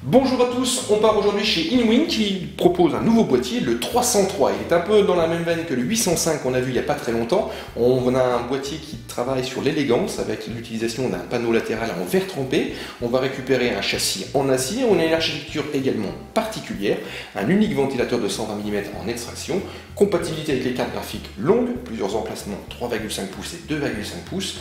Bonjour à tous, on part aujourd'hui chez Inwin qui propose un nouveau boîtier, le 303. Il est un peu dans la même veine que le 805 qu'on a vu il n'y a pas très longtemps. On a un boîtier qui travaille sur l'élégance avec l'utilisation d'un panneau latéral en verre trempé. On va récupérer un châssis en acier, on a une architecture également particulière, un unique ventilateur de 120 mm en extraction, compatibilité avec les cartes graphiques longues, plusieurs emplacements 3,5 pouces et 2,5 pouces.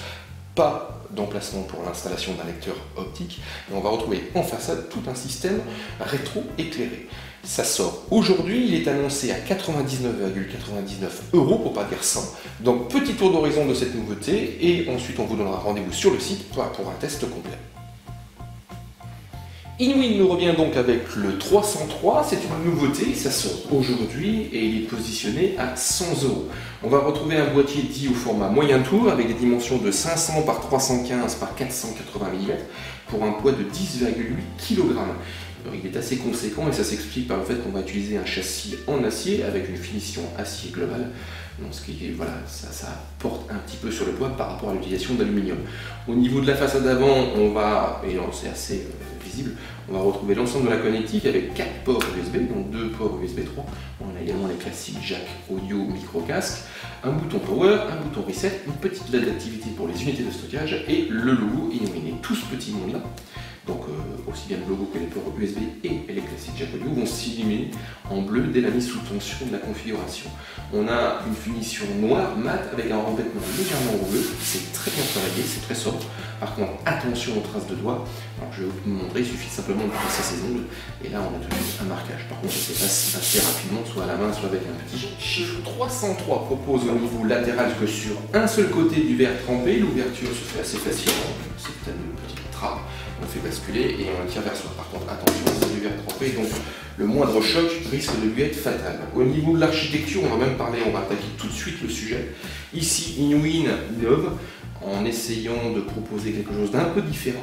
Pas d'emplacement pour l'installation d'un lecteur optique, et on va retrouver en façade tout un système rétro-éclairé. Ça sort aujourd'hui, il est annoncé à 99,99 € pour pas dire 100. Donc petit tour d'horizon de cette nouveauté, et ensuite on vous donnera rendez-vous sur le site pour un test complet. Inwin nous revient donc avec le 303, c'est une nouveauté, ça sort aujourd'hui et il est positionné à 100 €. On va retrouver un boîtier dit au format moyen tour avec des dimensions de 500 par 315 par 480 mm pour un poids de 10,8 kg. Il est assez conséquent et ça s'explique par le fait qu'on va utiliser un châssis en acier avec une finition acier globale. Donc, ce qui est, voilà, ça porte un petit peu sur le poids par rapport à l'utilisation d'aluminium. Au niveau de la façade avant, on va, et c'est assez visible, on va retrouver l'ensemble de la connectique avec 4 ports USB, donc 2 ports USB 3. On a également les classiques jack audio micro casque, un bouton power, un bouton reset, une petite LED d'activité pour les unités de stockage et le logo Inwin. Et tout ce petit monde là, donc aussi bien le logo que les ports USB et les classiques jack audio vont s'illuminer en bleu dès la mise sous tension de la configuration. On a une finition noire mat avec un revêtement légèrement bleu, c'est très bien travaillé, c'est très sobre. Par contre, attention aux traces de doigts. Alors, je vais vous montrer, il suffit simplement de passer ses ongles et là on a tout de suite un marquage. Par contre, ça se passe assez rapidement, soit à la main, soit avec un petit chiffre. 303 propose au niveau latéral que sur un seul côté du verre trempé, l'ouverture se fait assez facilement. C'est une petite trappe. On fait basculer et on tire vers soi. Par contre, attention, c'est du verre trempé, donc le moindre choc risque de lui être fatal. Au niveau de l'architecture, on va même parler, on va attaquer tout de suite le sujet. Ici, Inwin innove en essayant de proposer quelque chose d'un peu différent.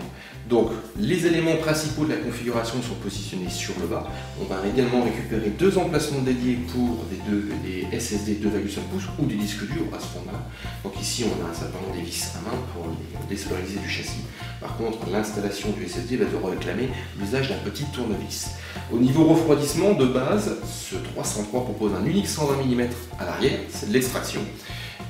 Donc, les éléments principaux de la configuration sont positionnés sur le bas. On va également récupérer deux emplacements dédiés pour des SSD 2,5 pouces ou des disques durs à ce format. Donc ici, on a simplement des vis à main pour les désolariser du châssis. Par contre, l'installation du SSD va devoir réclamer l'usage d'un petit tournevis. Au niveau refroidissement, de base, ce 303 propose un unique 120 mm à l'arrière, c'est de l'extraction.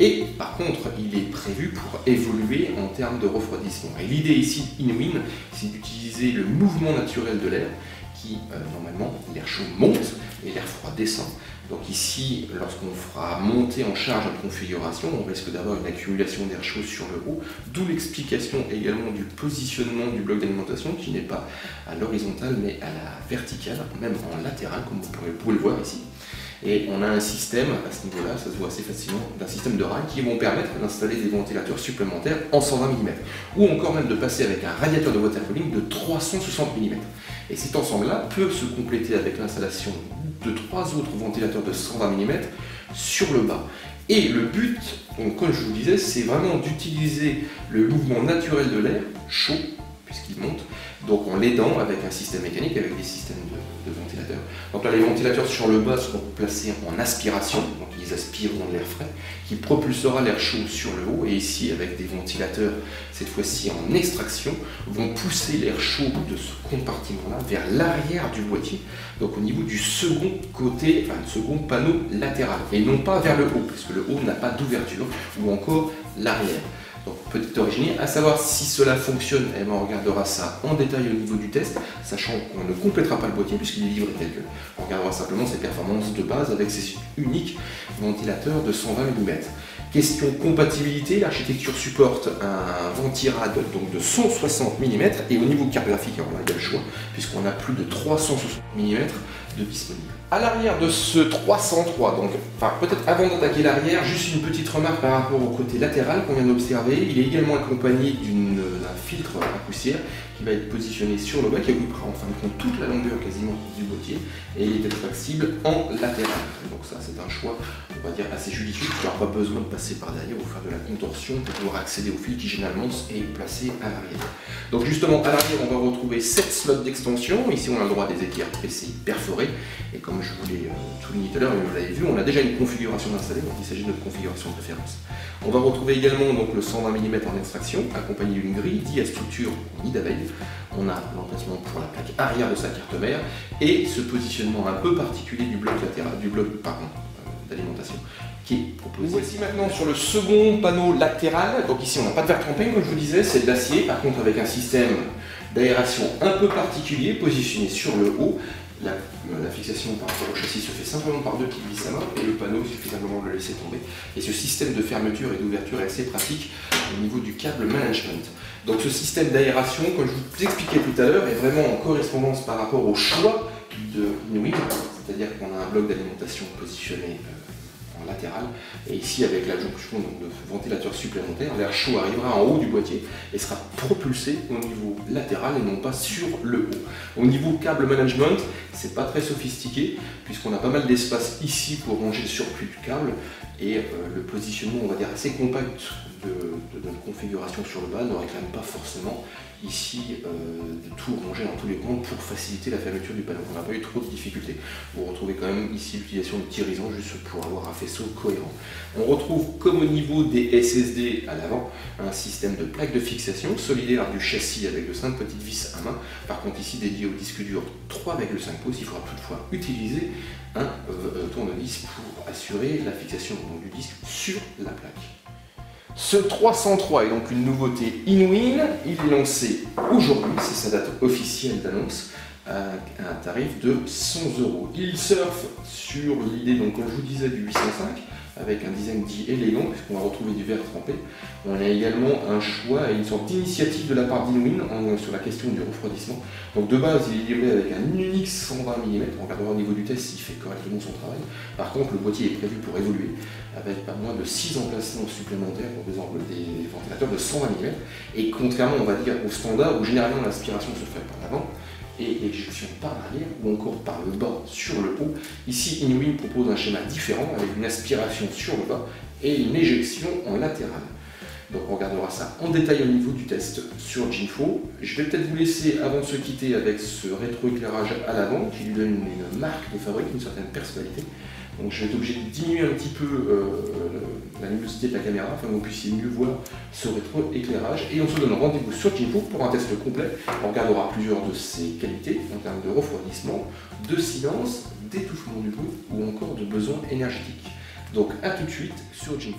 Et par contre, il est prévu pour évoluer en termes de refroidissement. Et l'idée ici d'Inwin, c'est d'utiliser le mouvement naturel de l'air qui, normalement, l'air chaud monte et l'air froid descend. Donc ici, lorsqu'on fera monter en charge notre configuration, on risque d'avoir une accumulation d'air chaud sur le haut, d'où l'explication également du positionnement du bloc d'alimentation qui n'est pas à l'horizontale mais à la verticale, même en latéral, comme vous pouvez le voir ici. Et on a un système, à ce niveau-là, ça se voit assez facilement, d'un système de rails qui vont permettre d'installer des ventilateurs supplémentaires en 120 mm. Ou encore même de passer avec un radiateur de water cooling de 360 mm. Et cet ensemble-là peut se compléter avec l'installation de 3 autres ventilateurs de 120 mm sur le bas. Et le but, donc, comme je vous disais, c'est vraiment d'utiliser le mouvement naturel de l'air chaud, puisqu'il monte, donc en l'aidant avec un système mécanique, avec des systèmes de ventilateurs. Donc là, les ventilateurs sur le bas seront placés en aspiration, donc ils aspireront de l'air frais, qui propulsera l'air chaud sur le haut, et ici, avec des ventilateurs, cette fois-ci en extraction, vont pousser l'air chaud de ce compartiment-là vers l'arrière du boîtier, donc au niveau du second côté, enfin, second panneau latéral, et non pas vers le haut, puisque le haut n'a pas d'ouverture, ou encore l'arrière. Donc petite originalité, à savoir si cela fonctionne, eh ben, on regardera ça en détail au niveau du test, sachant qu'on ne complétera pas le boîtier puisqu'il est livré tel que. On regardera simplement ses performances de base avec ses uniques ventilateurs de 120 mm. Question compatibilité, l'architecture supporte un ventirad donc de 160 mm et au niveau carte graphique, alors là il y a le choix puisqu'on a plus de 360 mm de disponible. À l'arrière de ce 303, donc, peut-être avant d'attaquer l'arrière, juste une petite remarque par rapport au côté latéral qu'on vient d'observer. Il est également accompagné d'un filtre à poussière qui va être positionné sur le bas, qui occupera en fin de compte toute la longueur quasiment du boîtier, et il est extractible en latéral. Donc ça, c'est un choix, on va dire, assez judicieux. Il n'y aura pas besoin de passer par derrière ou faire de la contorsion pour pouvoir accéder au fil qui généralement est placé à l'arrière. Donc justement, à l'arrière, on va retrouver 7 slots d'extension. Ici, on a le droit à des équerres PCI perforées, et comme je vous l'ai souligné tout à l'heure, et vous l'avez vu, on a déjà une configuration installée, donc il s'agit de notre configuration de référence. On va retrouver également donc, le 120 mm en extraction, accompagné d'une grille dit à structure en nid d'abeille, On a l'emplacement pour la plaque arrière de sa carte mère et ce positionnement un peu particulier du bloc latéral, d'alimentation qui est proposé. Voici maintenant sur le second panneau latéral. Donc ici on n'a pas de verre trempé comme je vous disais, c'est de l'acier, par contre avec un système d'aération un peu particulier positionné sur le haut. La fixation par rapport au châssis se fait simplement par deux petites vis à main et le panneau, il suffit simplement de le laisser tomber. Et ce système de fermeture et d'ouverture est assez pratique au niveau du câble management. Donc ce système d'aération, comme je vous expliquais tout à l'heure, est vraiment en correspondance par rapport au choix de Inouï, c'est-à-dire qu'on a un bloc d'alimentation positionné en latéral, et ici avec la jonction de ventilateur supplémentaire, l'air chaud arrivera en haut du boîtier et sera propulsé au niveau latéral et non pas sur le haut. Au niveau câble management, c'est pas très sophistiqué puisqu'on a pas mal d'espace ici pour ranger le surplus du câble et le positionnement, on va dire, assez compact de notre configuration sur le bas ne réclame pas forcément ici de tout ranger dans tous les coins pour faciliter la fermeture du panneau. On n'a pas eu trop de difficultés. Vous retrouvez quand même ici l'utilisation de tirisants juste pour avoir un faisceau cohérent. On retrouve, comme au niveau des SSD à l'avant, un système de plaque de fixation solidaire du châssis avec de 5 petites vis à main. Par contre ici dédié au disque dur 3,5 pouces, il faudra toutefois utiliser un tournevis pour assurer la fixation du disque sur la plaque. Ce 303 est donc une nouveauté Inwin, il est lancé aujourd'hui, c'est sa date officielle d'annonce, à un tarif de 100 €. Il surfe sur l'idée, donc comme je vous disais, du 805, avec un design dit élégant, puisqu'on va retrouver du verre trempé. On a également un choix et une sorte d'initiative de la part d'Inwin sur la question du refroidissement. Donc de base, il est livré avec un unique 120 mm, on regardera au niveau du test s'il fait correctement son travail. Par contre, le boîtier est prévu pour évoluer, avec pas moins de 6 emplacements supplémentaires pour des ventilateurs de 120 mm. Et contrairement, on va dire, au standard, où généralement l'aspiration se fait par l'avant, et l'éjection par l'arrière ou encore par le bas sur le haut. Ici, Inwin propose un schéma différent avec une aspiration sur le bas et une éjection en latéral. Donc on regardera ça en détail au niveau du test sur Jinfo. Je vais peut-être vous laisser, avant de se quitter, avec ce rétroéclairage à l'avant qui lui donne une marque de fabrique, une certaine personnalité. Donc je vais être obligé de diminuer un petit peu la luminosité de la caméra afin que vous puissiez mieux voir ce rétroéclairage. Et on se donne rendez-vous sur Jinfo pour un test complet. On regardera plusieurs de ses qualités en termes de refroidissement, de silence, d'étouffement du bruit ou encore de besoin énergétique. Donc à tout de suite sur Jinfo.